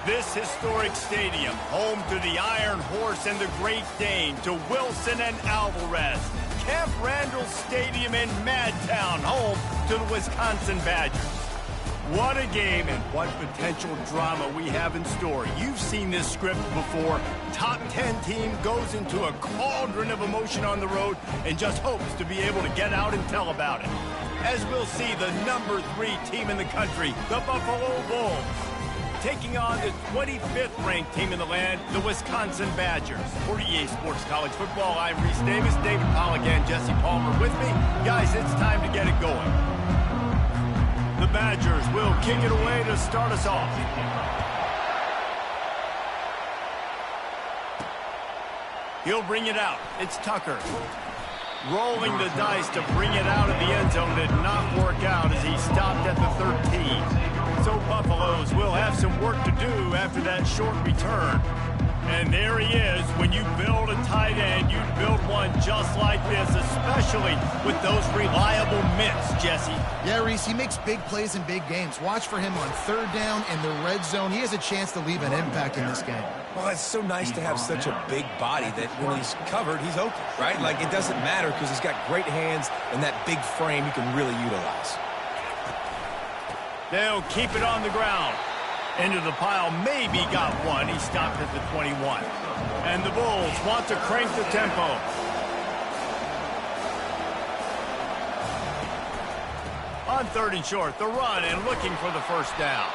This historic stadium, home to the Iron Horse and the Great Dane, to Wilson and Alvarez. Camp Randall Stadium in Madtown, home to the Wisconsin Badgers. What a game and what potential drama we have in store. You've seen this script before. Top 10 team goes into a cauldron of emotion on the road and just hopes to be able to get out and tell about it. As we'll see, the number 3 team in the country, the Buffalo Bulls, taking on the 25th ranked team in the land, the Wisconsin Badgers. For EA Sports College Football, I'm Reese Davis, David Pollack and Jesse Palmer with me. Guys, it's time to get it going. The Badgers will kick it away to start us off. He'll bring it out. It's Tucker. Rolling the dice to bring it out of the end zone did not work out as he stopped at the 13. So Buffaloes will have some work to do after that short return. And there he is. When you build a tight end, you build one just like this, especially with those reliable mitts, Jesse. Yeah, Reese, he makes big plays in big games. Watch for him on third down in the red zone. He has a chance to leave an impact in this game. Well, it's so nice to have such a big body that when he's covered, he's open, right? Like, it doesn't matter because he's got great hands and that big frame he can really utilize. They'll keep it on the ground. Into the pile, maybe got one. He stopped at the 21. And the Bulls want to crank the tempo. On third and short, the run and looking for the first down.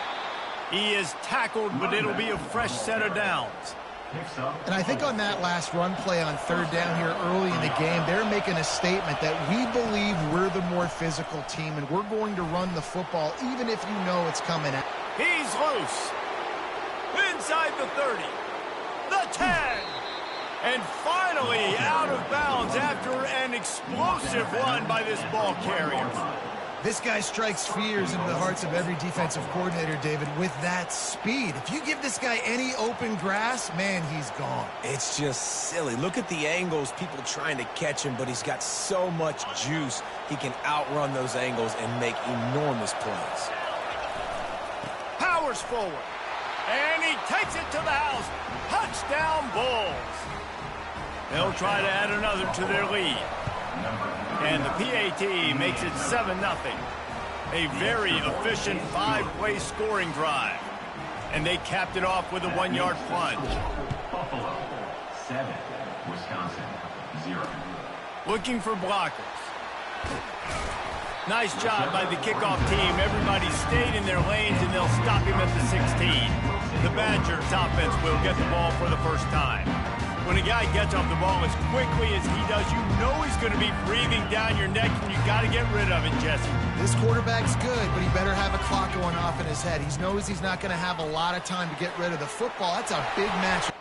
He is tackled, but it'll be a fresh set of downs. And I think on that last run play on third down here early in the game, they're making a statement that we believe we're the more physical team and we're going to run the football even if you know it's coming out. He's loose. Inside the 30. The 10. And finally out of bounds after an explosive run by this ball carrier. This guy strikes fears into the hearts of every defensive coordinator, David, with that speed. If you give this guy any open grass, man, he's gone. It's just silly. Look at the angles, people trying to catch him, but he's got so much juice. He can outrun those angles and make enormous plays. Powers forward. And he takes it to the house. Touchdown, Bulls. They'll try to add another to their lead. And the PAT makes it 7-0. A very efficient 5-play scoring drive. And they capped it off with a 1-yard plunge. Buffalo, 7. Wisconsin, 0. Looking for blockers. Nice job by the kickoff team. Everybody stayed in their lanes, and they'll stop him at the 16. The Badgers offense will get the ball for the first time. When a guy gets off the ball as quickly as he does, you know he's going to be breathing down your neck, and you got to get rid of it, Jesse. This quarterback's good, but he better have a clock going off in his head. He knows he's not going to have a lot of time to get rid of the football. That's a big match.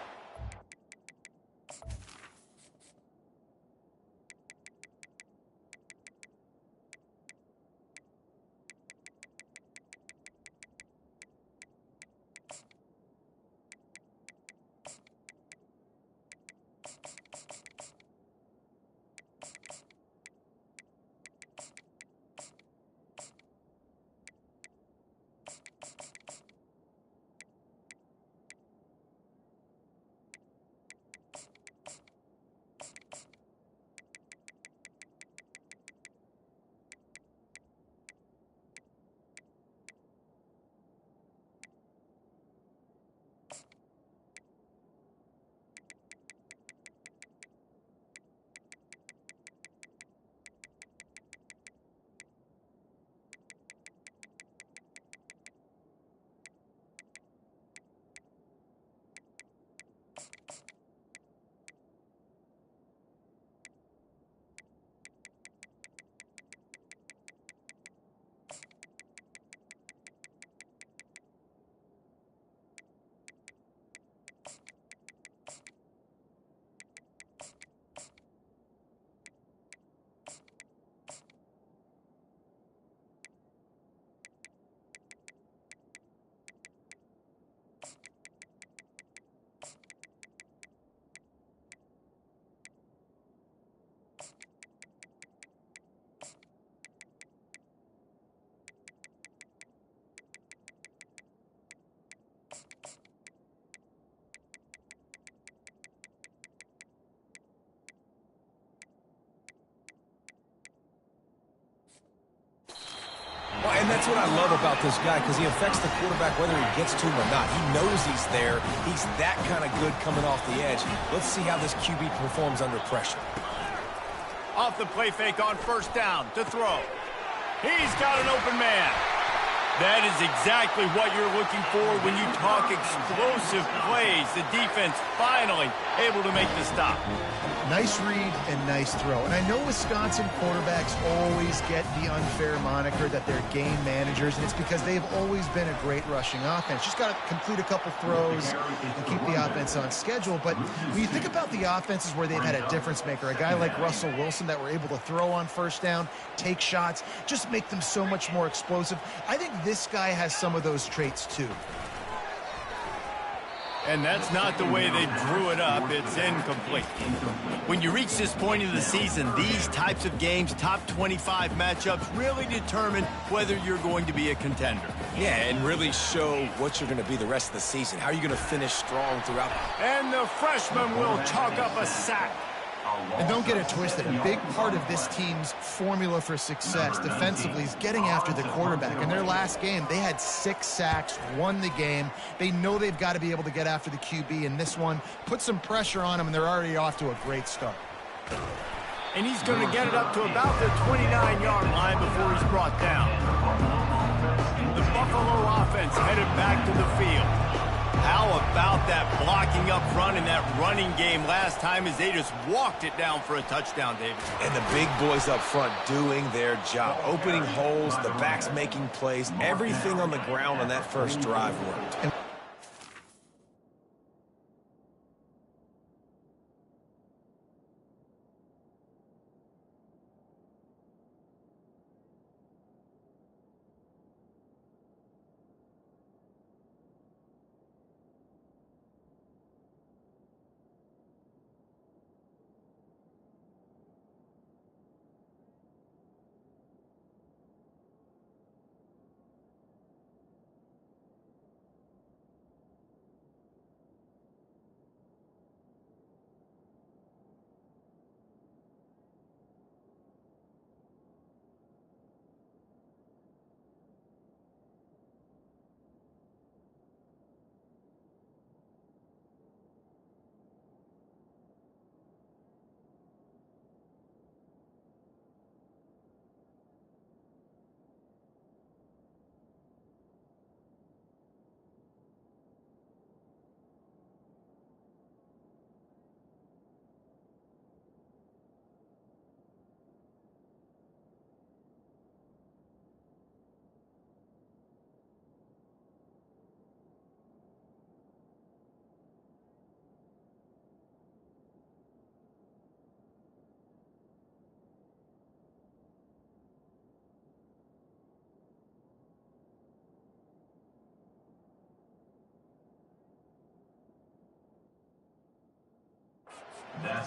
And that's what I love about this guy, because he affects the quarterback whether he gets to him or not. He knows he's there. He's that kind of good coming off the edge. Let's see how this QB performs under pressure. Off the play fake on first down to throw. He's got an open man. That is exactly what you're looking for when you talk explosive plays. The defense finally able to make the stop. Nice read and nice throw. And I know Wisconsin quarterbacks always get the unfair moniker that they're game managers, and it's because they've always been a great rushing offense. Just got to complete a couple throws and keep the offense on schedule. But when you think about the offenses where they've had a difference maker, a guy like Russell Wilson that were able to throw on first down, take shots, just make them so much more explosive. I think this guy has some of those traits too. And that's not the way they drew it up. It's incomplete. When you reach this point of the season, these types of games, top 25 matchups, really determine whether you're going to be a contender. Yeah, and really show what you're going to be the rest of the season. How are you going to finish strong throughout? And the freshman will chalk up a sack. And don't get it twisted. A big part of this team's formula for success defensively is getting after the quarterback. In their last game, they had 6 sacks, won the game. They know they've got to be able to get after the QB, and this one put some pressure on them, and they're already off to a great start. And he's going to get it up to about the 29-yard line before he's brought down. The Buffalo offense headed back to the field. How about that blocking up front in that running game last time as they just walked it down for a touchdown, David? And the big boys up front doing their job. Opening holes, the backs making plays. Everything on the ground on that first drive worked.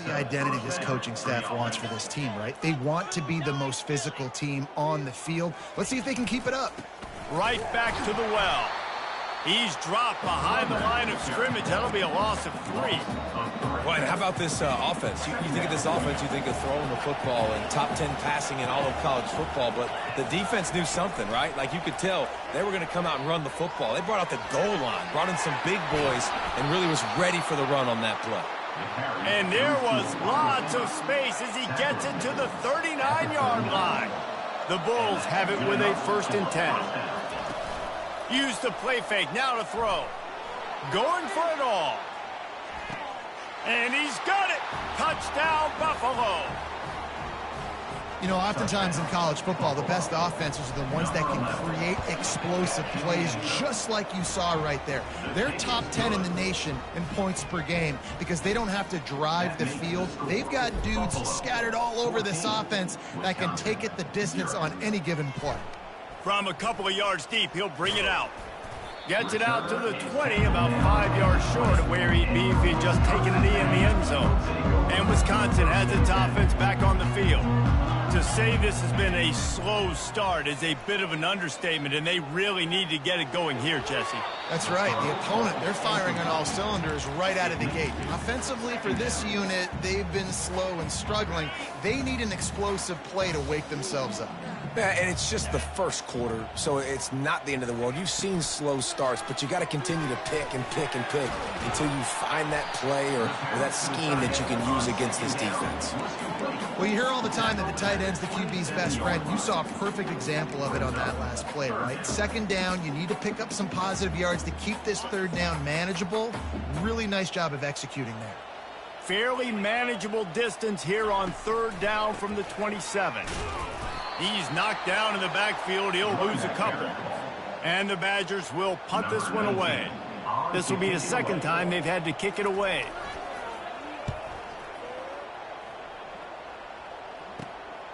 The identity this coaching staff wants for this team, right? They want to be the most physical team on the field. Let's see if they can keep it up. Right back to the well. He's dropped behind the line of scrimmage. That'll be a loss of 3. Right, how about this offense? You think of this offense, you think of throwing the football and top 10 passing in all of college football, but the defense knew something, right? Like you could tell they were going to come out and run the football. They brought out the goal line, brought in some big boys, and really was ready for the run on that play. And there was lots of space as he gets it to the 39-yard line. The Bulls have it with a 1st and 10. Use the play fake, now to throw. Going for it all. And he's got it. Touchdown, Buffalo. You know, oftentimes in college football, the best offenses are the ones that can create explosive plays, just like you saw right there. They're top 10 in the nation in points per game because they don't have to drive the field. They've got dudes scattered all over this offense that can take it the distance on any given play. From a couple of yards deep, he'll bring it out. Gets it out to the 20, about 5 yards short of where he'd be if he'd just taken a knee in the end zone. And Wisconsin has its offense back on the field. To say this has been a slow start is a bit of an understatement, and they really need to get it going here, Jesse. That's right. The opponent, they're firing on all cylinders right out of the gate. Offensively, for this unit, they've been slow and struggling. They need an explosive play to wake themselves up. Yeah, and it's just the first quarter, so it's not the end of the world. You've seen slow starts, but you got to continue to pick and pick and pick until you find that play or that scheme that you can use against this defense. Well, you hear all the time that the tight end's the QB's best friend. You saw a perfect example of it on that last play, right? Second down, you need to pick up some positive yards to keep this third down manageable. Really nice job of executing there. Fairly manageable distance here on third down from the 27. He's knocked down in the backfield. He'll lose a couple. And the Badgers will punt this one away. This will be the second time they've had to kick it away.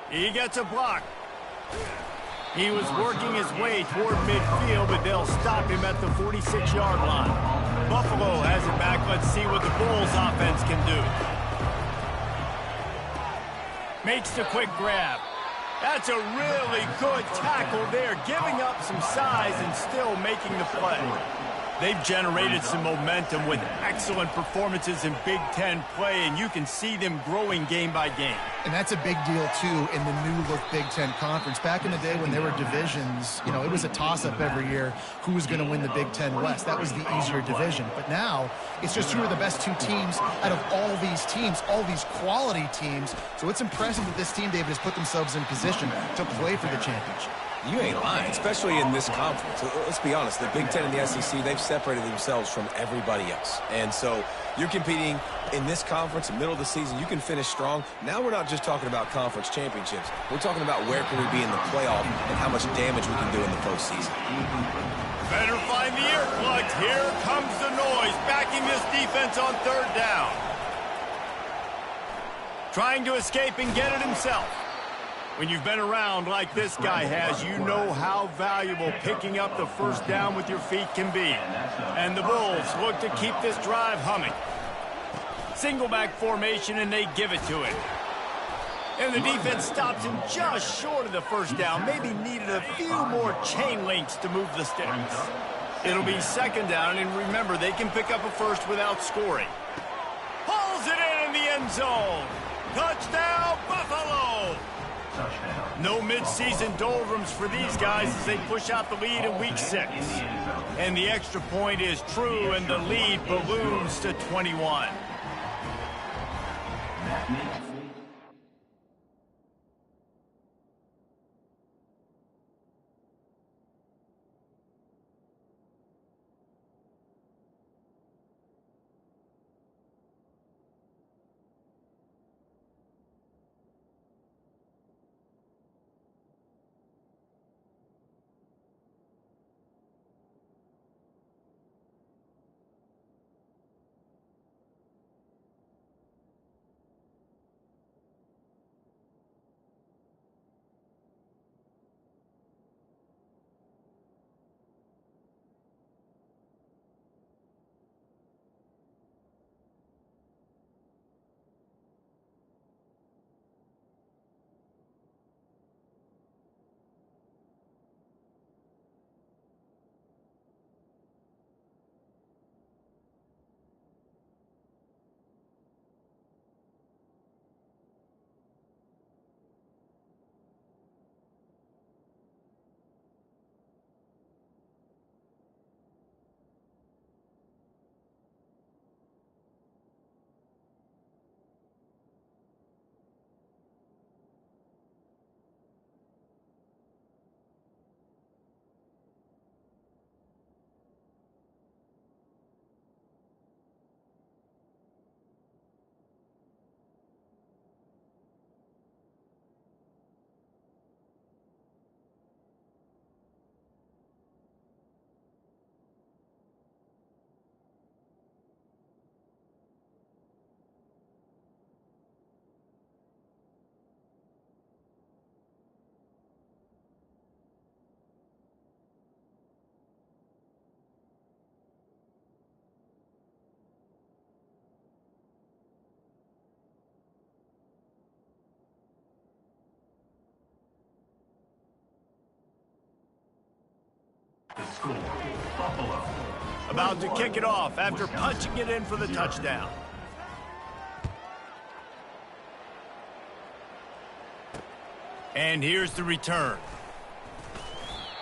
He gets a block. He was working his way toward midfield, but they'll stop him at the 46-yard line. Buffalo has it back. Let's see what the Bulls offense can do. Makes the quick grab. That's a really good tackle there, giving up some size and still making the play. They've generated some momentum with excellent performances in Big Ten play, and you can see them growing game by game. And that's a big deal, too, in the new-look Big Ten Conference. Back in the day when there were divisions, you know, it was a toss-up every year who was going to win the Big Ten West. That was the easier division. But now, it's just who are the best two teams out of all these teams, all these quality teams. So it's impressive that this team, David, has put themselves in position to play for the championship. You ain't lying, especially in this conference. Let's be honest, the Big Ten and the SEC, they've separated themselves from everybody else. And so you're competing in this conference, in the middle of the season, you can finish strong. Now we're not just talking about conference championships. We're talking about where can we be in the playoff and how much damage we can do in the postseason. Better find the earplugs. Here comes the noise, backing this defense on third down. Trying to escape and get it himself. When you've been around like this guy has, you know how valuable picking up the first down with your feet can be. And the Bulls look to keep this drive humming. Single back formation, and they give it to him. And the defense stops him just short of the first down. Maybe needed a few more chain links to move the sticks. It'll be second down, and remember, they can pick up a first without scoring. Pulls it in the end zone. Touchdown, Buffalo! No midseason doldrums for these guys as they push out the lead in Week 6. And the extra point is true, and the lead balloons to 21. Score, Buffalo. About to kick it off after punching it in for the touchdown. And here's the return.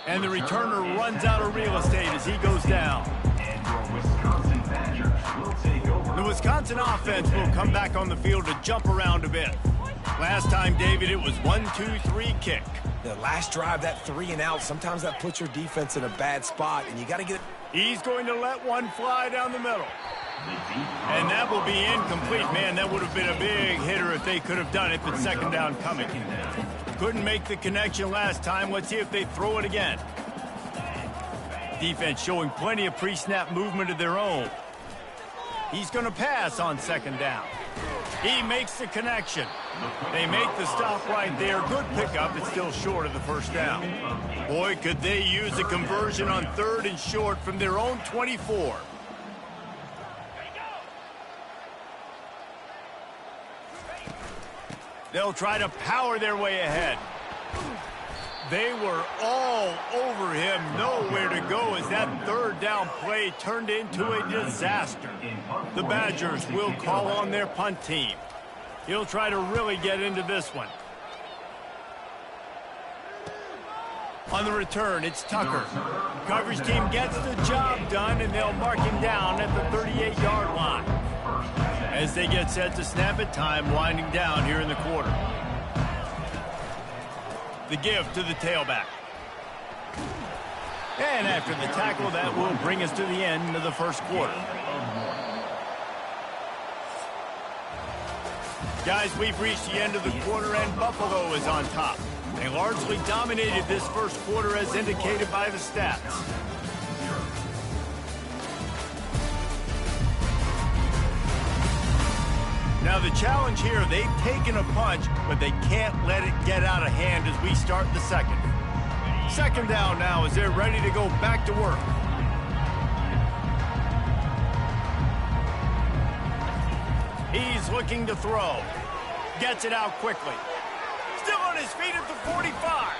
And the returner runs out of real estate as he goes down. And your Wisconsin Badgers will take over. The Wisconsin offense will come back on the field to jump around a bit. Last time, David, it was 1-2-3 kick. The last drive, that 3 and out, sometimes that puts your defense in a bad spot, and you got to get it. He's going to let one fly down the middle. And that will be incomplete. Man, that would have been a big hitter if they could have done it, but second down coming. Couldn't make the connection last time. Let's see if they throw it again. Defense showing plenty of pre-snap movement of their own. He's going to pass on second down. He makes the connection. They make the stop right there. Good pickup. It's still short of the first down. Boy, could they use a conversion on 3rd and short from their own 24. They'll try to power their way ahead. They were all over him, nowhere to go as that 3rd down play turned into a disaster. The Badgers will call on their punt team. He'll try to really get into this one. On the return, it's Tucker. Coverage team gets the job done, and they'll mark him down at the 38-yard line. As they get set to snap it, time winding down here in the quarter. The give to the tailback. And after the tackle, that will bring us to the end of the first quarter. Guys, we've reached the end of the quarter, and Buffalo is on top. They largely dominated this first quarter as indicated by the stats. Now the challenge here, they've taken a punch, but they can't let it get out of hand as we start the second. Second down now as they're ready to go back to work. He's looking to throw. Gets it out quickly. Still on his feet at the 45.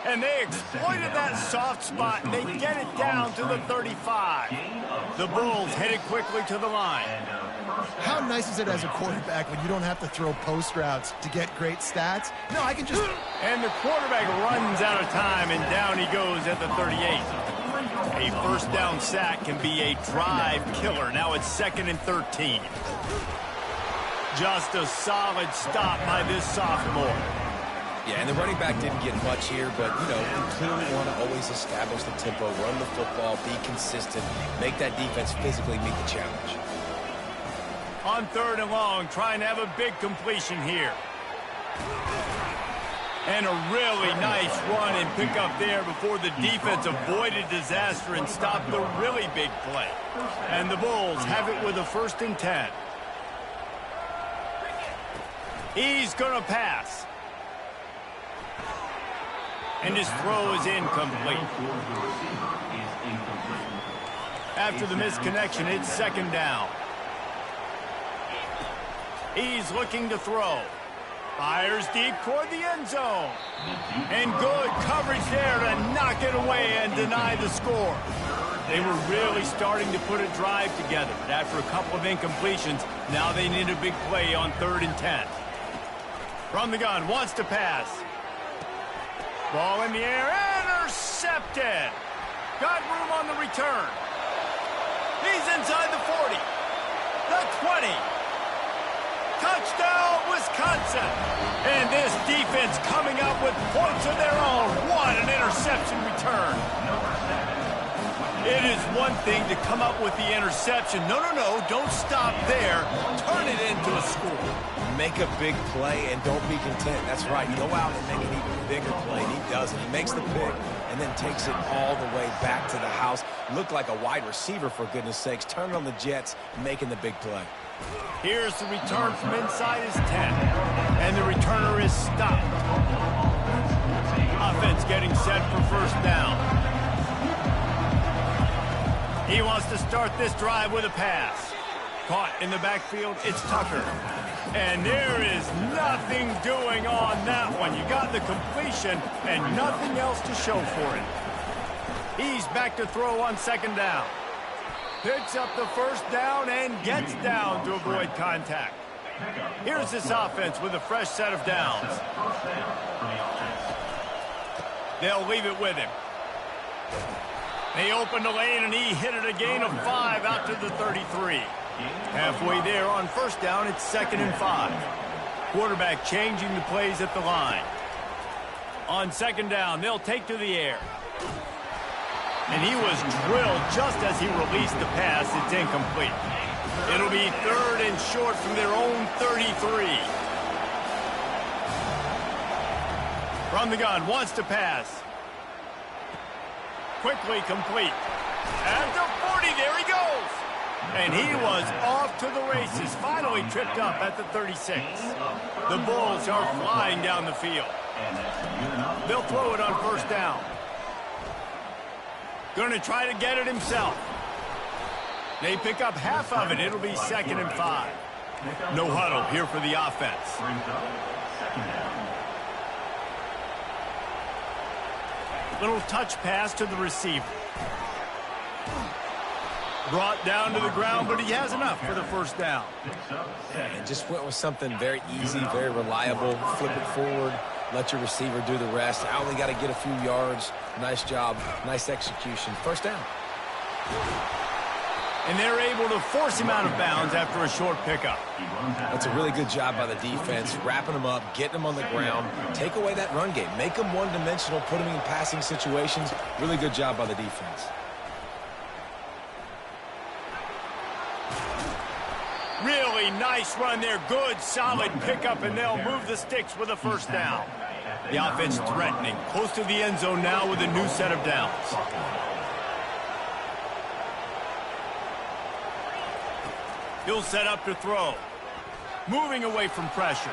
And they exploited that soft spot, and they get it down to the 35. The Bulls headed quickly to the line. How nice is it as a quarterback when you don't have to throw post routes to get great stats? No, I can just... And the quarterback runs out of time, and down he goes at the 38. A first down sack can be a drive killer. Now it's 2nd and 13. Just a solid stop by this sophomore. Yeah, and the running back didn't get much here, but, you know, you clearly want to always establish the tempo, run the football, be consistent, make that defense physically meet the challenge. On 3rd and long, trying to have a big completion here. And a really nice run and pick up there before the defense avoided disaster and stopped the really big play. And the Bulls have it with a 1st and 10. He's going to pass. And his throw is incomplete. After the misconnection, it's 2nd down. He's looking to throw. Fires deep toward the end zone. And good coverage there to knock it away and deny the score. They were really starting to put a drive together. But after a couple of incompletions, now they need a big play on 3rd and 10. From the gun, wants to pass. Ball in the air, intercepted. Got room on the return. He's inside the 40. The 20. Touchdown, Wisconsin. And this defense coming up with points of their own. What an interception return. It is one thing to come up with the interception. No, don't stop there. Turn it into a score. Make a big play and don't be content. That's right. Go out and make an even bigger play. He does it. He makes the pick and then takes it all the way back to the house. Looked like a wide receiver, for goodness sakes. Turned on the Jets, making the big play. Here's the return from inside his 10. And the returner is stopped. Offense getting set for 1st down. He wants to start this drive with a pass. Caught in the backfield, it's Tucker. And there is nothing doing on that one. You got the completion and nothing else to show for it. He's back to throw on second down. Picks up the first down and gets down to avoid contact. Here's this offense with a fresh set of downs. They'll leave it with him. They opened the lane, and he hit it a gain of 5 out to the 33. Halfway there on first down, it's 2nd and 5. Quarterback changing the plays at the line. On second down, they'll take to the air. And he was drilled just as he released the pass. It's incomplete. It'll be 3rd and short from their own 33. From the gun, wants to pass. Quickly complete. At the 40, there he goes. And he was off to the races. Finally tripped up at the 36. The Bulls are flying down the field. They'll throw it on first down. Going to try to get it himself. They pick up half of it. It'll be 2nd and 5. No huddle here for the offense. Little touch pass to the receiver. Brought down to the ground, but he has enough for the first down. And just went with something very easy, very reliable. Flip it forward, let your receiver do the rest. I only got to get a few yards. Nice job, nice execution. First down. And they're able to force him out of bounds after a short pickup. That's a really good job by the defense, wrapping them up, getting them on the ground. Take away that run game. Make them one-dimensional, put them in passing situations. Really good job by the defense. Really nice run there. Good, solid pickup, and they'll move the sticks with a first down. The offense threatening. Close to the end zone now with a new set of downs. He'll set up to throw. Moving away from pressure.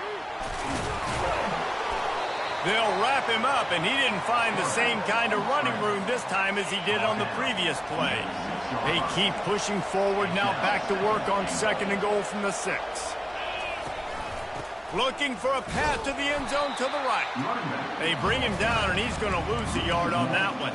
They'll wrap him up, and he didn't find the same kind of running room this time as he did on the previous play. They keep pushing forward, now back to work on 2nd and goal from the 6. Looking for a path to the end zone to the right. They bring him down, and he's going to lose a yard on that one.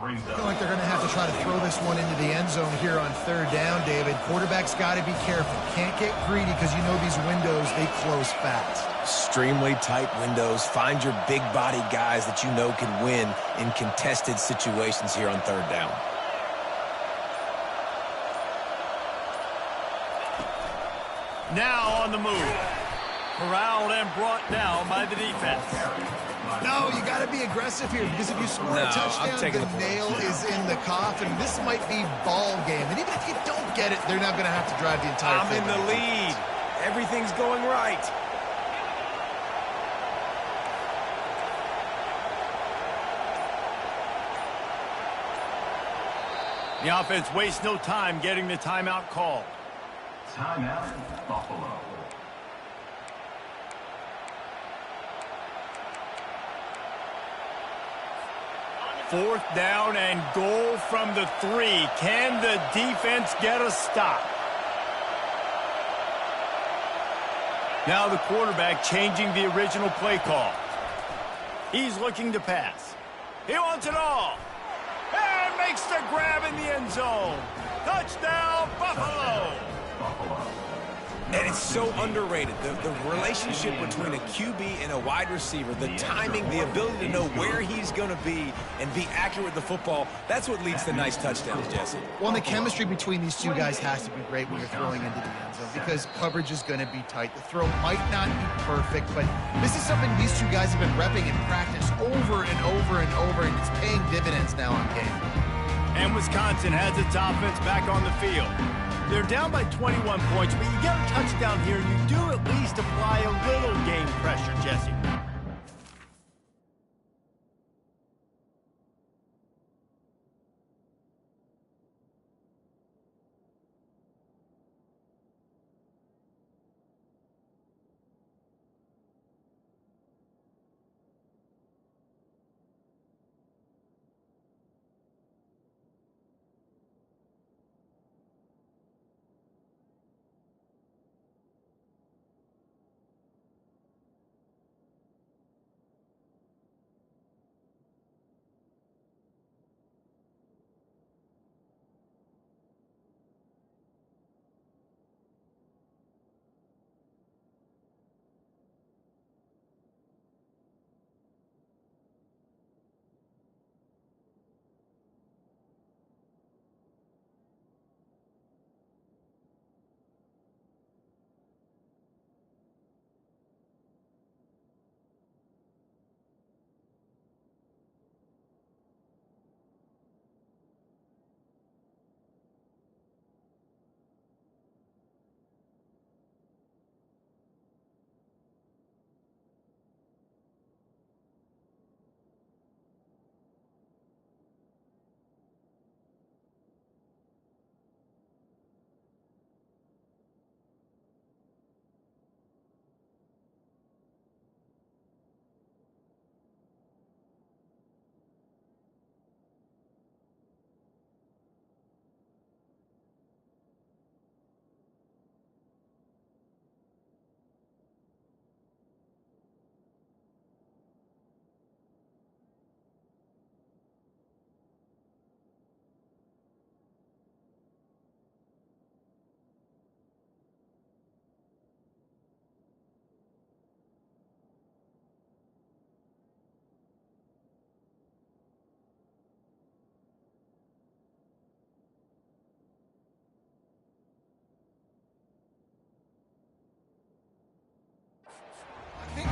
I feel like they're going to have to try to throw this one into the end zone here on 3rd down, David. Quarterback's got to be careful. Can't get greedy because you know these windows, they close fast. Extremely tight windows. Find your big-bodied guys that you know can win in contested situations here on 3rd down. Now on the move. Corralled and brought down by the defense. No, you got to be aggressive here because if you score a touchdown, the nail is in the coffin. This might be ball game. And even if you don't get it, they're not going to have to drive the entire thing. I'm in the lead. Everything's going right. The offense wastes no time getting the timeout call. Timeout, Buffalo. Fourth down and goal from the 3. Can the defense get a stop? Now the quarterback changing the original play call. He's looking to pass. He wants it all. And makes the grab in the end zone. Touchdown, Buffalo. And it's so underrated. The relationship between a QB and a wide receiver, the timing, the ability to know where he's going to be and be accurate with the football, that's what leads to nice touchdowns, Jesse. Well, and the chemistry between these two guys has to be great when you're throwing into the end zone because coverage is going to be tight. The throw might not be perfect, but this is something these two guys have been repping in practice over and over and over, and it's paying dividends now on game. And Wisconsin has its offense back on the field. They're down by 21 points, but you get a touchdown here, you do at least apply a little game pressure, Jesse.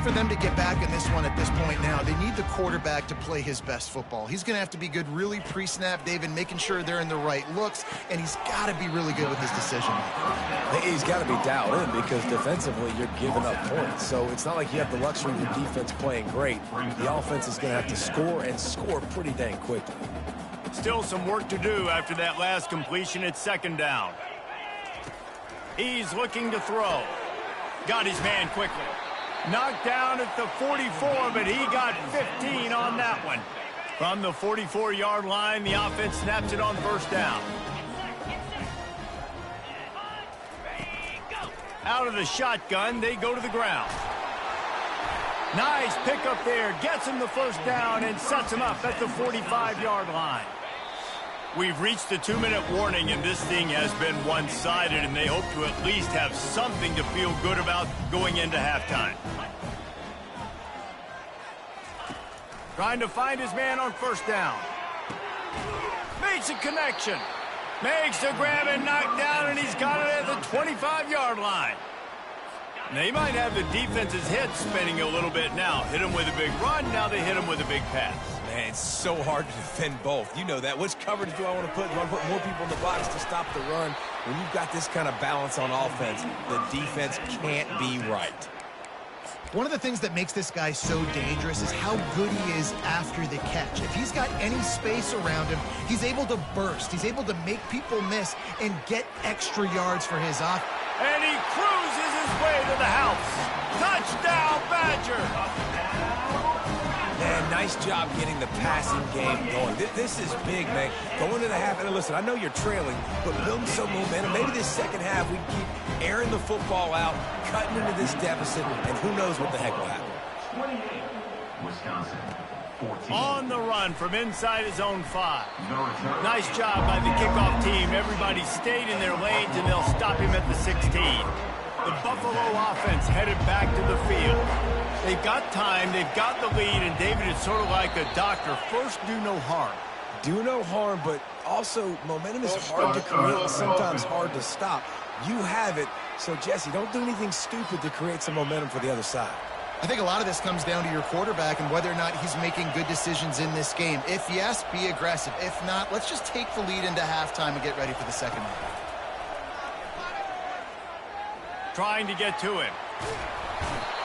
for them to get back in this one at this point now, they need the quarterback to play his best football. He's going to have to be good really pre-snap, David, making sure they're in the right looks, and he's got to be really good with his decision making. He's got to be dialed in because defensively you're giving up points. So it's not like you have the luxury of your defense playing great. The offense is going to have to score and score pretty dang quickly. Still some work to do after that last completion at second down. He's looking to throw. Got his man quickly. Knocked down at the 44, but he got 15 on that one. From the 44-yard line, the offense snaps it on first down. Out of the shotgun, they go to the ground. Nice pickup there. Gets him the first down and sets him up at the 45-yard line. We've reached the 2-minute warning, and this thing has been one-sided, and they hope to at least have something to feel good about going into halftime. Trying to find his man on first down. Makes a connection. Makes the grab and knock down, and he's got it at the 25-yard line. They might have the defense's head spinning a little bit now. Hit him with a big run, now they hit him with a big pass. Man, it's so hard to defend both. You know that. Which coverage do I want to put? Do I want to put more people in the box to stop the run? When you've got this kind of balance on offense, the defense can't be right. One of the things that makes this guy so dangerous is how good he is after the catch. If he's got any space around him, he's able to burst. He's able to make people miss and get extra yards for his offense. And he cruises his way to the house. Touchdown, Badger! Man, nice job getting the passing game going. This is big, man. Going to the half, and listen, I know you're trailing, but building some momentum. Maybe this second half we keep airing the football out, cutting into this deficit, and who knows what the heck will happen. 28, Wisconsin. 14. On the run from inside his own 5. Nice job by the kickoff team. Everybody stayed in their lanes, and they'll stop him at the 16. The Buffalo offense headed back to the field. They've got time, they've got the lead, and David, it's sort of like a doctor. First, do no harm. Do no harm, but also momentum is hard to create and sometimes hard to stop. You have it, so Jesse, don't do anything stupid to create some momentum for the other side. I think a lot of this comes down to your quarterback and whether or not he's making good decisions in this game. If yes, be aggressive. If not, let's just take the lead into halftime and get ready for the second half. Trying to get to him.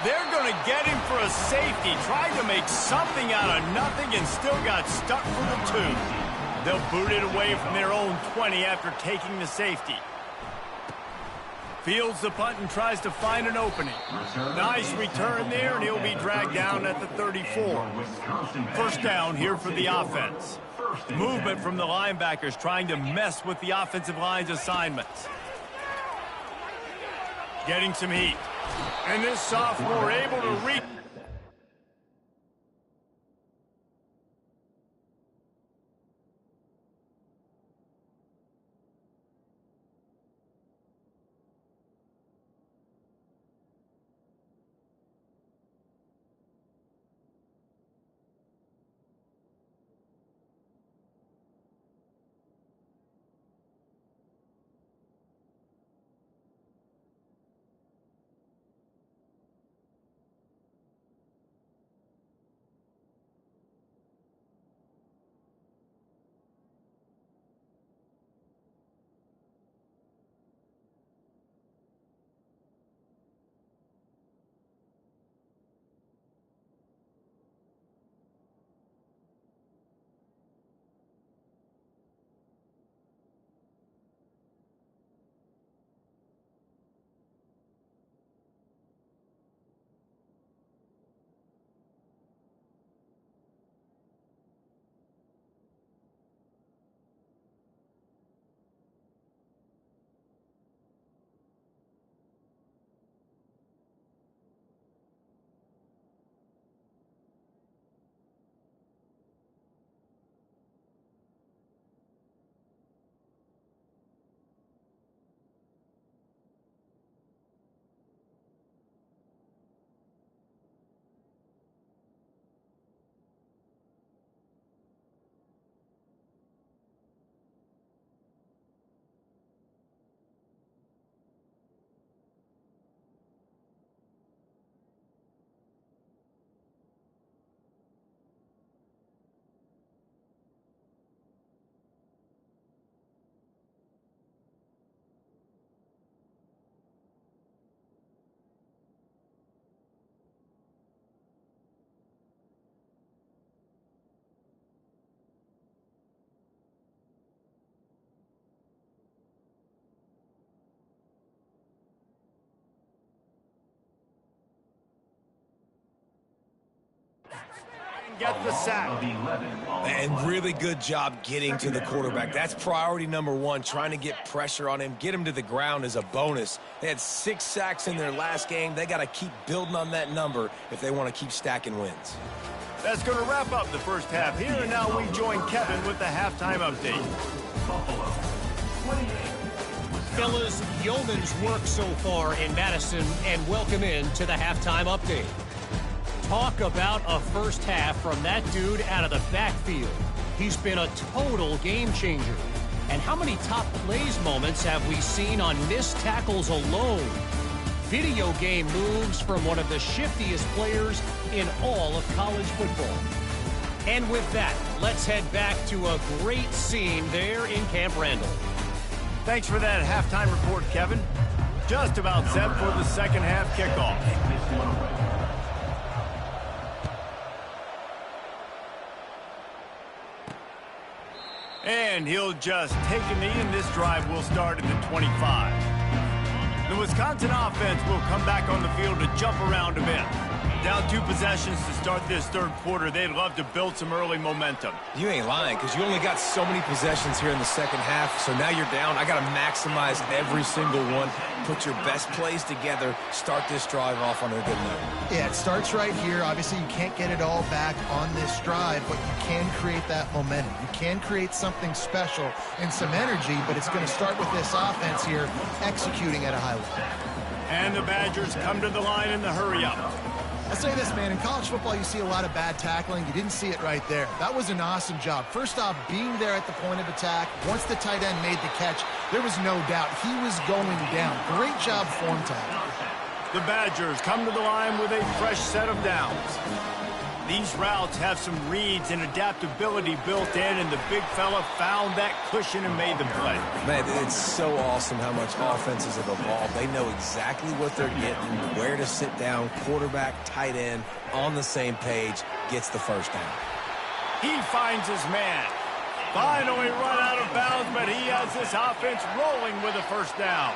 They're going to get him for a safety. Tried to make something out of nothing and still got stuck for the 2. They'll boot it away from their own 20 after taking the safety. Fields the punt and tries to find an opening. Nice return there, and he'll be dragged down at the 34. First down here for the offense. Movement from the linebackers trying to mess with the offensive line's assignments. Getting some heat. And this sophomore able to reach. Get the sack. And really good job getting to the quarterback. That's priority number one, trying to get pressure on him. Get him to the ground as a bonus. They had 6 sacks in their last game. They got to keep building on that number if they want to keep stacking wins. That's going to wrap up the first half here, and now we join Kevin with the halftime update. Fellas, yeoman's work so far in Madison, and welcome in to the halftime update. Talk about a first half from that dude out of the backfield. He's been a total game changer. And how many top plays moments have we seen on missed tackles alone? Video game moves from one of the shiftiest players in all of college football. And with that, let's head back to a great scene there in Camp Randall. Thanks for that halftime report, Kevin. Just about set for the second half kickoff. And he'll just take a knee, and this drive will start at the 25. The Wisconsin offense will come back on the field to jump around a bit. Down 2 possessions to start this third quarter. They'd love to build some early momentum. You ain't lying, because you only got so many possessions here in the second half, so now you're down. I got to maximize every single one, put your best plays together, start this drive off on a good note. Yeah, it starts right here. Obviously, you can't get it all back on this drive, but you can create that momentum. You can create something special and some energy, but it's going to start with this offense here executing at a high level. And the Badgers come to the line in the hurry-up. I'll say this, man. In college football, you see a lot of bad tackling. You didn't see it right there. That was an awesome job. First off, being there at the point of attack. Once the tight end made the catch, there was no doubt he was going down. Great job form tackle. The Badgers come to the line with a fresh set of downs. These routes have some reads and adaptability built in, and the big fella found that cushion and made the play. Man, it's so awesome how much offenses have evolved. They know exactly what they're getting, where to sit down, quarterback, tight end, on the same page, gets the first down. He finds his man. Finally run out of bounds, but he has this offense rolling with a first down.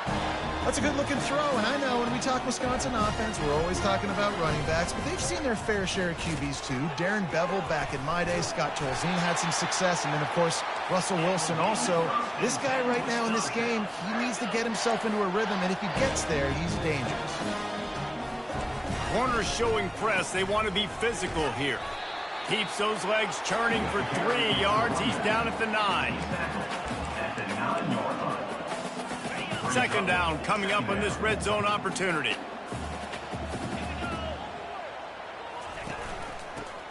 That's a good-looking throw, and I know when we talk Wisconsin offense, we're always talking about running backs, but they've seen their fair share of QBs too. Darren Bevel back in my day, Scott Tolzien had some success, and then, of course, Russell Wilson also. This guy right now in this game, he needs to get himself into a rhythm, and if he gets there, he's dangerous. Corners showing press. They want to be physical here. Keeps those legs churning for 3 yards. He's down at the 9. Second down coming up on this red zone opportunity.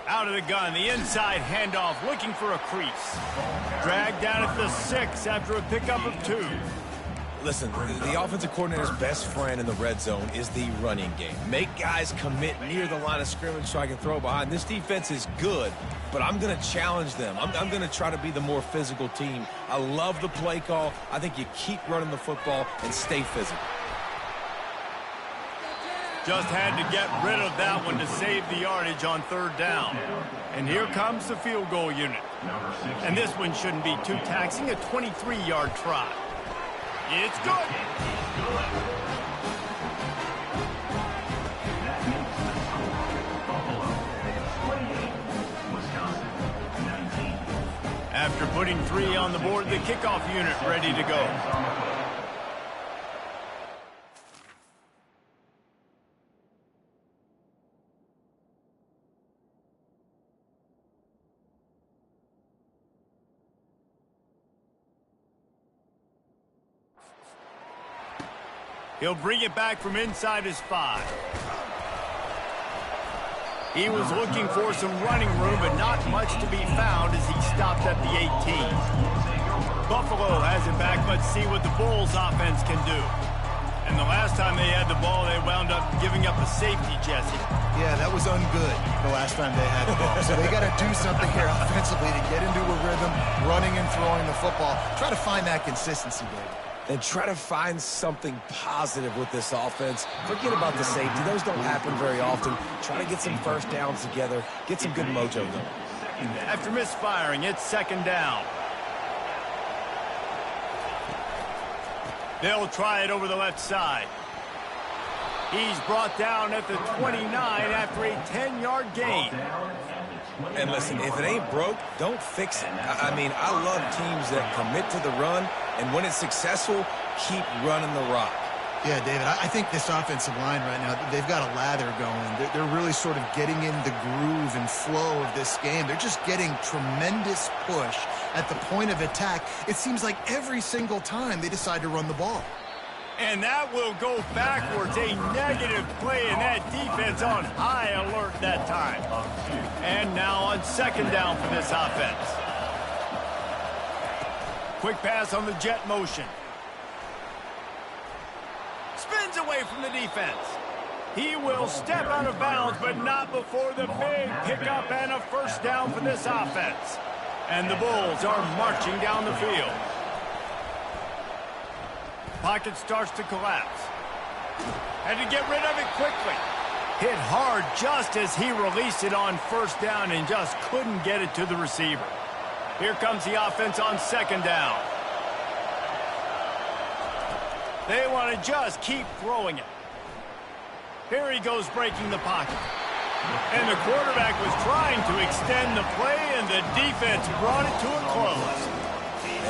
Out of the gun, the inside handoff, looking for a crease. Dragged down at the 6 after a pickup of 2. Listen, the offensive coordinator's best friend in the red zone is the running game. Make guys commit near the line of scrimmage so I can throw behind. This defense is good, but I'm going to challenge them. I'm going to try to be the more physical team. I love the play call. I think you keep running the football and stay physical. Just had to get rid of that one to save the yardage on third down. And here comes the field goal unit. And this one shouldn't be too taxing, a 23-yard try. It's good. After putting 3 on the board, the kickoff unit ready to go. He'll bring it back from inside his 5. He was looking for some running room, but not much to be found as he stopped at the 18. Buffalo has it back. Let's see what the Bulls offense can do. And the last time they had the ball, they wound up giving up a safety, Jesse. Yeah, that was ungood the last time they had the ball. So they got to do something here offensively to get into a rhythm, running and throwing the football. Try to find that consistency, Dave. And try to find something positive with this offense. Forget about the safety. Those don't happen very often. Try to get some first downs together. Get some good mojo going. After misfiring, it's second down. They'll try it over the left side. He's brought down at the 29 after a 10-yard gain. And listen, if it ain't broke, don't fix it. I mean, I love teams that commit to the run, and when it's successful, keep running the rock. Yeah, David, I think this offensive line right now, they've got a lather going. They're really sort of getting in the groove and flow of this game. They're just getting tremendous push at the point of attack. It seems like every single time they decide to run the ball. And that will go backwards. A negative play, and that defense on high alert that time. And now on second down for this offense. Quick pass on the jet motion. Spins away from the defense. He will step out of bounds, but not before the big pickup and a first down for this offense. And the Bulls are marching down the field. Pocket starts to collapse. Had to get rid of it quickly. Hit hard just as he released it on first down and just couldn't get it to the receiver. Here comes the offense on second down. They want to just keep throwing it. Here he goes breaking the pocket. And the quarterback was trying to extend the play, and the defense brought it to a close.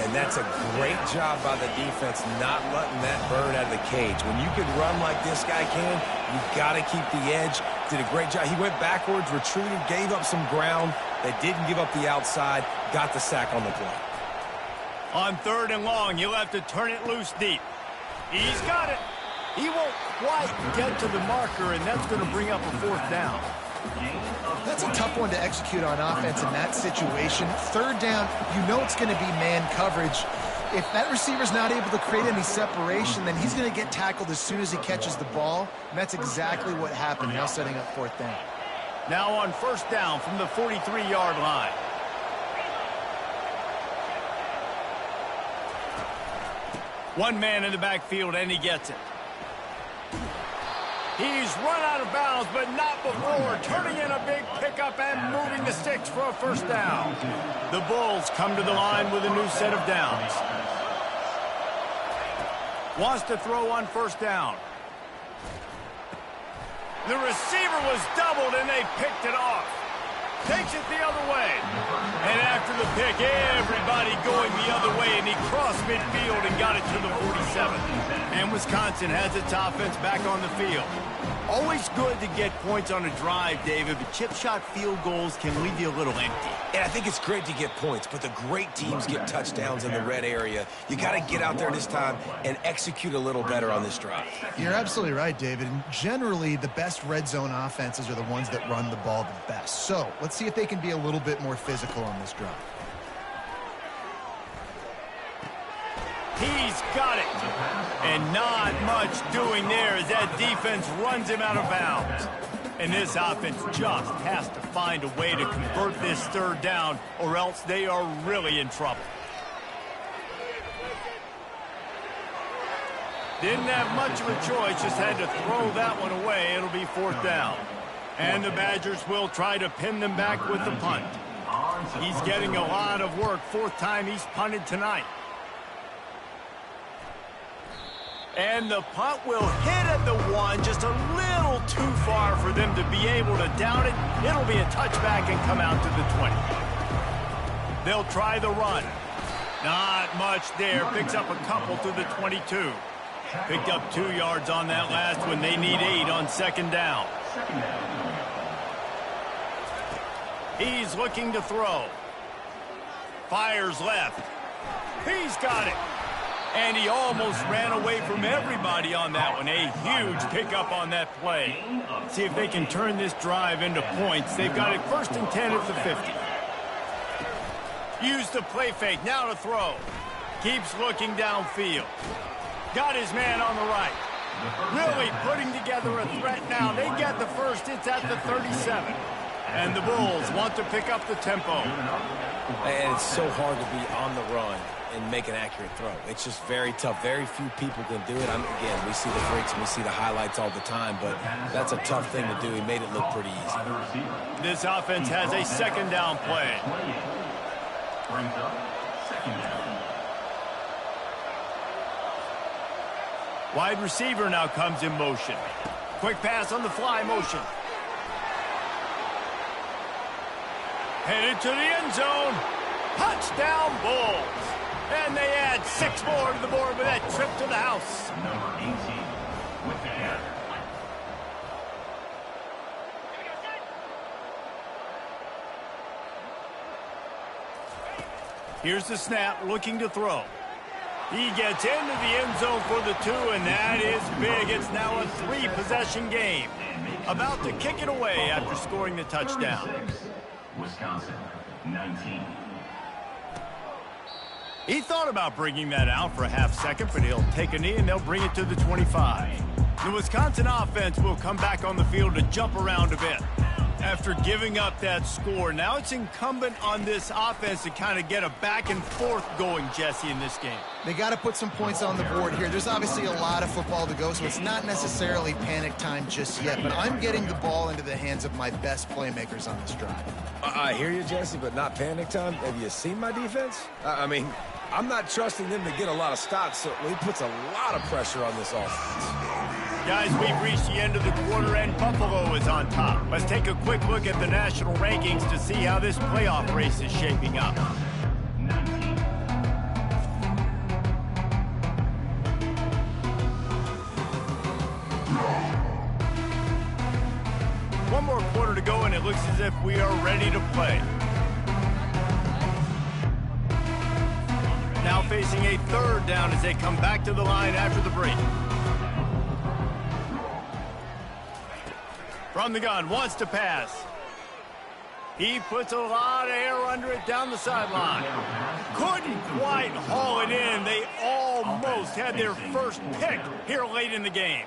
And that's a great job by the defense not letting that bird out of the cage. When you can run like this guy can, you've got to keep the edge. Did a great job. He went backwards, retreated, gave up some ground. They didn't give up the outside, got the sack on the play. On third and long, you'll have to turn it loose deep. He's got it. He won't quite get to the marker, and that's going to bring up a fourth down. That's a tough one to execute on offense in that situation. Third down, you know it's going to be man coverage. If that receiver's not able to create any separation, then he's going to get tackled as soon as he catches the ball. And that's exactly what happened, now setting up fourth down. Now on first down from the 43-yard line. One man in the backfield, and he gets it. He's run out of bounds, but not before turning in a big pickup and moving the sticks for a first down. The Bulls come to the line with a new set of downs. Wants to throw on first down. The receiver was doubled, and they picked it off. Takes it the other way. And after the pick, everybody going the other way, and he crossed midfield and got it to the 47. And Wisconsin has its offense back on the field. Always good to get points on a drive, David, but chip shot field goals can leave you a little empty. And I think it's great to get points, but the great teams get touchdowns in the red area. You got to get out there this time and execute a little better on this drive. You're absolutely right, David. And generally, the best red zone offenses are the ones that run the ball the best. So let's see if they can be a little bit more physical on this drive. He's got it. And not much doing there as that defense runs him out of bounds. And this offense just has to find a way to convert this third down, or else they are really in trouble. Didn't have much of a choice, just had to throw that one away. It'll be fourth down. And the Badgers will try to pin them back with the punt. He's getting a lot of work. Fourth time he's punted tonight. And the punt will hit at the one, just a little too far for them to be able to down it. It'll be a touchback and come out to the 20. They'll try the run. Not much there. Picks up a couple to the 22. Picked up 2 yards on that last one. They need 8 on second down. He's looking to throw. Fires left. He's got it. And he almost ran away from everybody on that one. A huge pickup on that play. See if they can turn this drive into points. They've got it first and 10 at the 50. Use the play fake. Now to throw. Keeps looking downfield. Got his man on the right. Really putting together a threat now. They get the first. It's at the 37. And the Bulls want to pick up the tempo. And it's so hard to be on the run and make an accurate throw. It's just very tough. Very few people can do it. Again, we see the freaks and we see the highlights all the time, but that's a tough thing to do. He made it look pretty easy. This offense has a second down play. Brings up second down. Wide receiver now comes in motion. Quick pass on the fly motion. Headed to the end zone. Touchdown, Bulls. And they add 6 more to the board with that trip to the house. Number 18 with the catch. Here's the snap, looking to throw. He gets into the end zone for the 2, and that is big. It's now a 3-possession game. About to kick it away after scoring the touchdown. Wisconsin, 19. He thought about bringing that out for a half second, but he'll take a knee and they'll bring it to the 25. The Wisconsin offense will come back on the field to jump around a bit. After giving up that score, now it's incumbent on this offense to kind of get a back and forth going, Jesse, in this game. They got to put some points on the board here. There's obviously a lot of football to go, so it's not necessarily panic time just yet, but I'm getting the ball into the hands of my best playmakers on this drive. I hear you, Jesse, but not panic time. Have you seen my defense? I mean, I'm not trusting them to get a lot of stops, so he puts a lot of pressure on this offense. Guys, we've reached the end of the quarter, and Buffalo is on top. Let's take a quick look at the national rankings to see how this playoff race is shaping up. One more quarter to go, and it looks as if we are ready to play. Now facing a 3rd down as they come back to the line after the break. From the gun, wants to pass. He puts a lot of air under it down the sideline. Couldn't quite haul it in. They almost had their first pick here late in the game.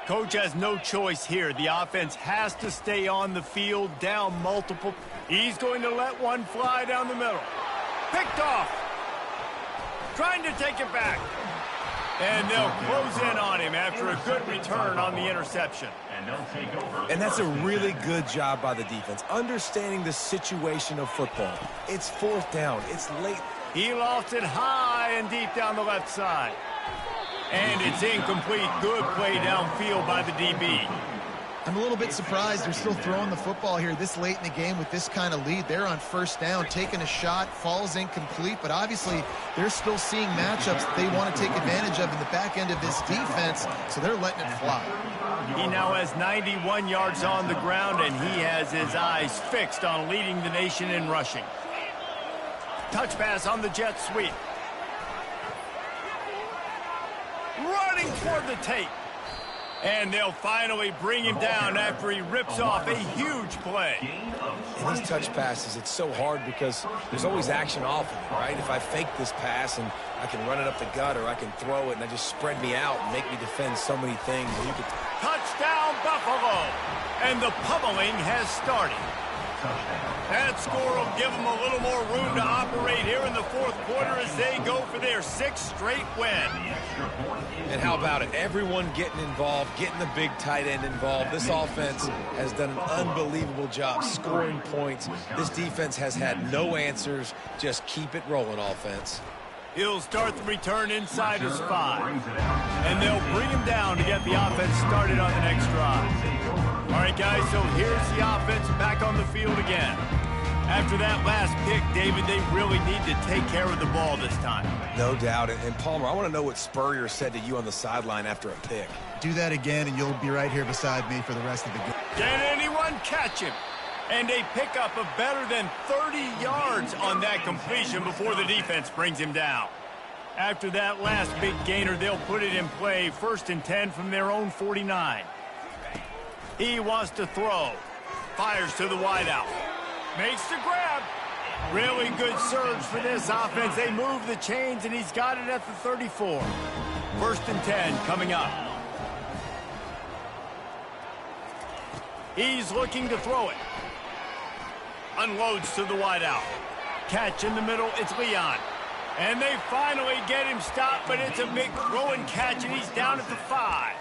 Coach has no choice here. The offense has to stay on the field, down multiple. He's going to let one fly down the middle. Picked off. Trying to take it back. And they'll close in on him after a good return on the interception. And they'll take over. And that's a really good job by the defense, understanding the situation of football. It's 4th down. It's late. He lost it high and deep down the left side. And it's incomplete. Good play downfield by the DB. I'm a little bit surprised they're still throwing the football here this late in the game with this kind of lead. They're on 1st down, taking a shot, falls incomplete, but obviously they're still seeing matchups that they want to take advantage of in the back end of this defense, so they're letting it fly. He now has 91 yards on the ground, and he has his eyes fixed on leading the nation in rushing. Touch pass on the jet sweep. Running toward the tape. And they'll finally bring him down after he rips off a huge play. In these touch passes, it's so hard because there's always action off of it, right? If I fake this pass and I can run it up the gut or I can throw it and I just spread me out and make me defend so many things. You could... Touchdown, Buffalo! And the pummeling has started. That score will give them a little more room to operate here in the 4th quarter as they go for their 6th straight win. And how about it? Everyone getting involved, getting the big tight end involved. This offense has done an unbelievable job scoring points. This defense has had no answers. Just keep it rolling, offense. He'll start the return inside his 5. And they'll bring him down to get the offense started on the next drive. All right, guys, so here's the offense back on the field again. After that last pick, David, they really need to take care of the ball this time. No doubt. And Palmer, I want to know what Spurrier said to you on the sideline after a pick. Do that again, and you'll be right here beside me for the rest of the game. Can anyone catch him? And a pickup of better than 30 yards on that completion before the defense brings him down. After that last big gainer, they'll put it in play, 1st and 10 from their own 49. He wants to throw. Fires to the wideout. Makes the grab. Really good surge for this offense. They move the chains, and he's got it at the 34. 1st and 10 coming up. He's looking to throw it. Unloads to the wideout. Catch in the middle. It's Leon. And they finally get him stopped, but it's a big throw and catch, and he's down at the 5.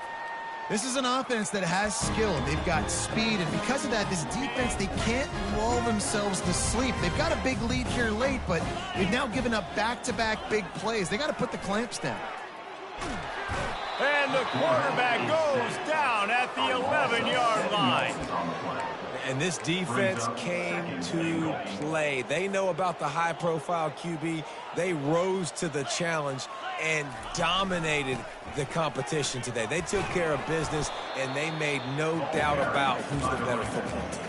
This is an offense that has skill. They've got speed, and because of that, this defense, they can't lull themselves to sleep. They've got a big lead here late, but they've now given up back-to-back big plays. They got to put the clamps down. And the quarterback goes down at the 11-yard line. And this defense came to play. They know about the high-profile QB. They rose to the challenge and dominated the competition today. They took care of business, and they made no doubt about who's the better football team.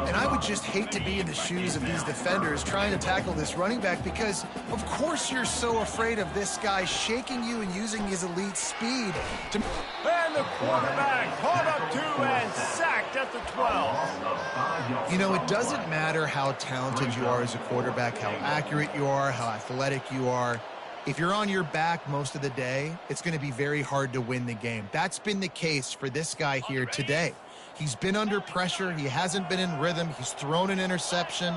And I would just hate to be in the shoes of these defenders trying to tackle this running back because, of course, you're so afraid of this guy shaking you and using his elite speed to... And the quarterback caught up 2 and sacked at the 12. You know, it doesn't matter how talented you are as a quarterback, how accurate you are, how athletic you are. If you're on your back most of the day, it's going to be very hard to win the game. That's been the case for this guy here today. He's been under pressure. He hasn't been in rhythm. He's thrown an interception.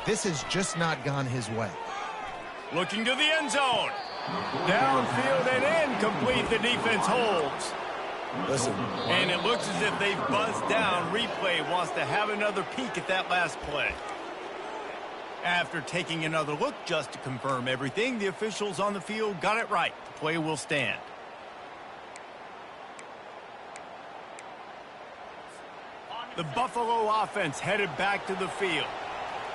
This has just not gone his way. Looking to the end zone. Downfield and incomplete. The defense holds. Listen. And it looks as if they've buzzed down. Replay wants to have another peek at that last play. After taking another look just to confirm everything, the officials on the field got it right. The play will stand. The Buffalo offense headed back to the field.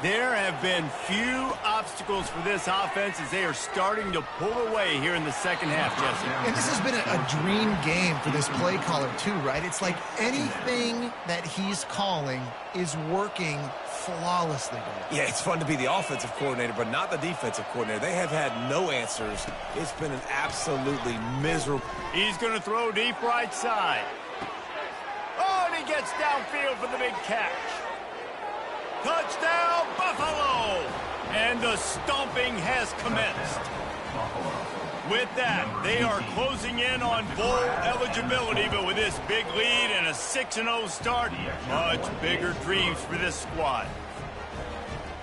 There have been few obstacles for this offense as they are starting to pull away here in the second half, Jesse. And this has been a dream game for this play caller too, right? It's like anything that he's calling is working flawlessly. Yeah, it's fun to be the offensive coordinator, but not the defensive coordinator. They have had no answers. It's been an absolutely miserable... He's going to throw deep right side. Oh, and he gets downfield for the big catch. Touchdown, Buffalo! And the stomping has commenced. With that, they are closing in on bowl eligibility, but with this big lead and a 6-0 start, much bigger dreams for this squad.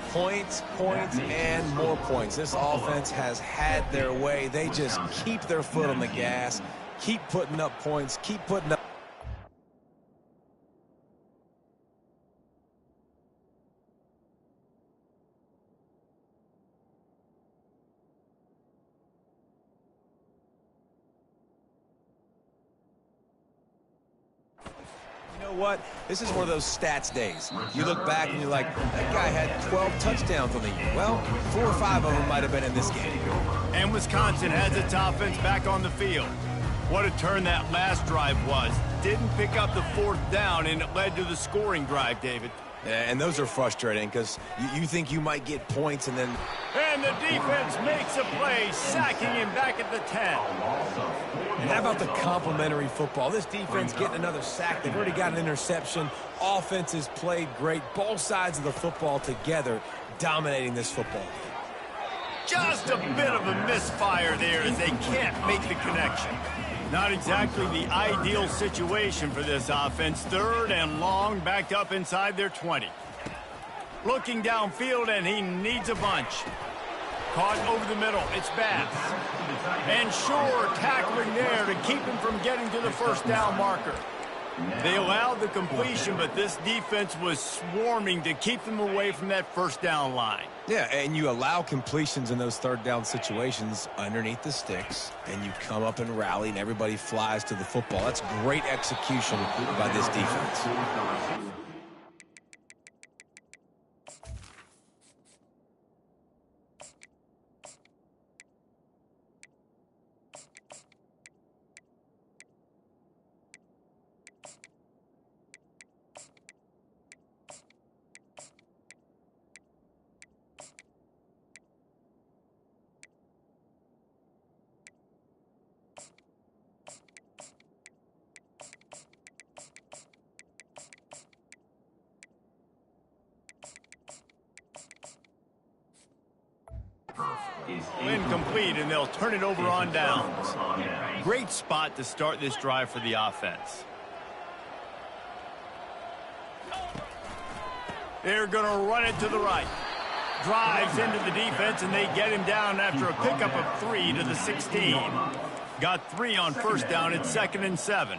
Points, points, and more points. This offense has had their way. They just keep their foot on the gas, keep putting up points, keep putting up... What? This is one of those stats days. You look back and you're like, that guy had 12 touchdowns on the year. Well, 4 or 5 of them might have been in this game. And Wisconsin has its offense back on the field. What a turn that last drive was. Didn't pick up the 4th down, and it led to the scoring drive, David. Yeah, and those are frustrating because you think you might get points and then... And the defense makes a play, sacking him back at the 10. And how about the complimentary football? This defense getting another sack. They've already got an interception. Offense has played great. Both sides of the football together, dominating this football game. Just a bit of a misfire there as they can't make the connection. Not exactly the ideal situation for this offense. 3rd and long, backed up inside their 20. Looking downfield, and he needs a bunch. Caught over the middle. It's Bass. And Shore tackling there to keep him from getting to the 1st down marker. They allowed the completion, but this defense was swarming to keep them away from that 1st down line. Yeah, and you allow completions in those 3rd down situations underneath the sticks, and you come up and rally, and everybody flies to the football. That's great execution by this defense. Incomplete, and they'll turn it over on downs. Great spot to start this drive for the offense. They're going to run it to the right. Drives into the defense, and they get him down after a pickup of 3 to the 16. Got 3 on 1st down. It's 2nd and 7.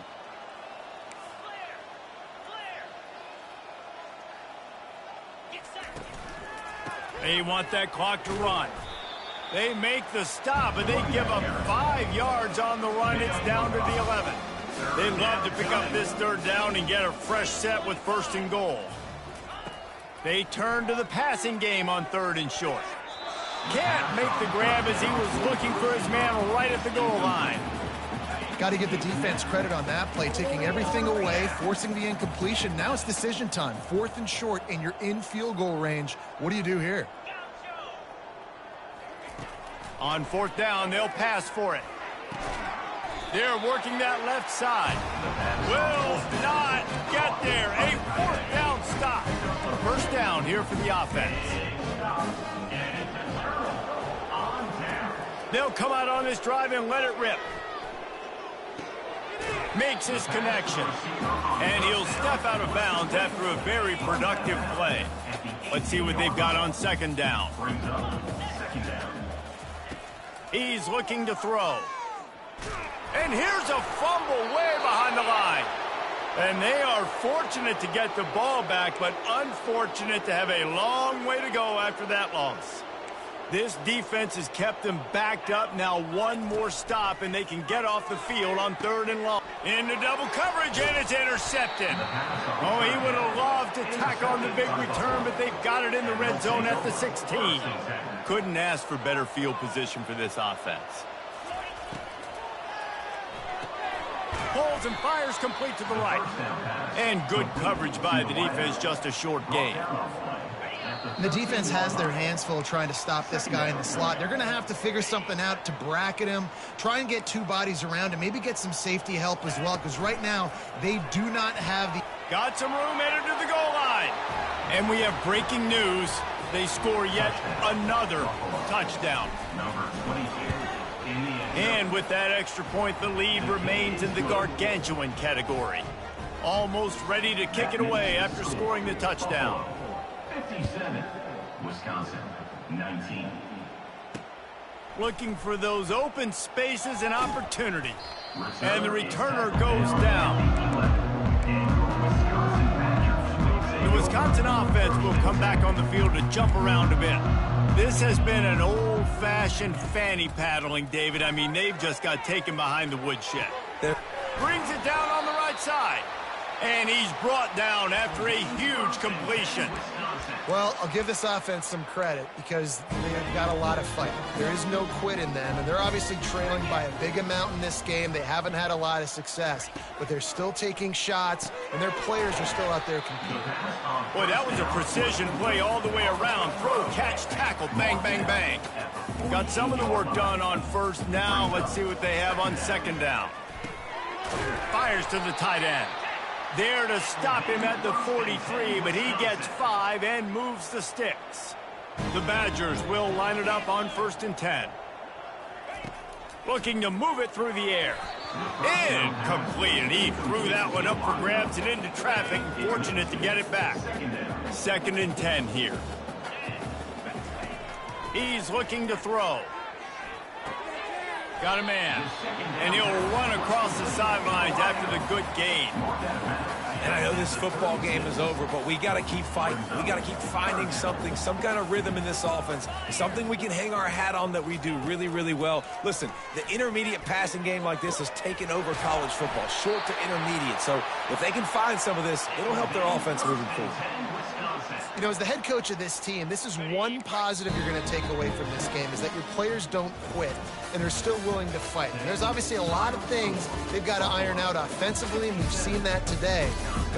They want that clock to run. They make the stop, but they give up 5 yards on the run. It's down to the 11. They'd love to pick up this third down and get a fresh set with 1st and goal. They turn to the passing game on 3rd and short. Can't make the grab as he was looking for his man right at the goal line. Got to give the defense credit on that play, taking everything away, forcing the incompletion. Now it's decision time. 4th and short, and you're in field goal range. What do you do here? On 4th down, they'll pass for it. They're working that left side. Will not get there. A 4th down stop. 1st down here for the offense. They'll come out on this drive and let it rip. Makes his connection. And he'll step out of bounds after a very productive play. Let's see what they've got on 2nd down. He's looking to throw. And here's a fumble way behind the line. And they are fortunate to get the ball back, but unfortunate to have a long way to go after that loss. This defense has kept them backed up. Now one more stop, and they can get off the field on 3rd and long. Into double coverage, and it's intercepted. Oh, he would have loved to tack on the big return, but they've got it in the red zone at the 16. Couldn't ask for better field position for this offense. Pulls and fires complete to the right. And good coverage by the defense, just a short gain. The defense has their hands full trying to stop this guy in the slot. They're going to have to figure something out to bracket him, try and get 2 bodies around him, maybe get some safety help as well, because right now they do not have the... Got some room headed to the goal line. And we have breaking news. They score yet another touchdown. And with that extra point, the lead remains in the gargantuan category. Almost ready to kick it away after scoring the touchdown. 57, Wisconsin, 19. Looking for those open spaces and opportunity. And the returner goes down. The Wisconsin offense will come back on the field to jump around a bit. This has been an old-fashioned fanny paddling, David. I mean, they've just got taken behind the woodshed. Brings it down on the right side. And he's brought down after a huge completion. Well, I'll give this offense some credit because they've got a lot of fight. There is no quit in them, and they're obviously trailing by a big amount in this game. They haven't had a lot of success, but they're still taking shots, and their players are still out there competing. Boy, that was a precision play all the way around. Throw, catch, tackle, bang, bang, bang. Got some of the work done on 1st. Now let's see what they have on 2nd down. Fires to the tight end. There to stop him at the 43, but he gets 5 and moves the sticks. The Badgers will line it up on 1st and 10. Looking to move it through the air. Incomplete, and he threw that one up for grabs and into traffic. Fortunate to get it back. 2nd and 10 here. He's looking to throw. Got a man. And he'll run across the sidelines after the good gain. And I know this football game is over, but we got to keep fighting. We got to keep finding something, some kind of rhythm in this offense, something we can hang our hat on that we do really, really well. Listen, the intermediate passing game like this has taken over college football, short to intermediate. So if they can find some of this, it'll help their offense moving forward. You know, as the head coach of this team, this is one positive you're going to take away from this game, is that your players don't quit, and they're still willing to fight. And there's obviously a lot of things they've got to iron out offensively, and we've seen that today. But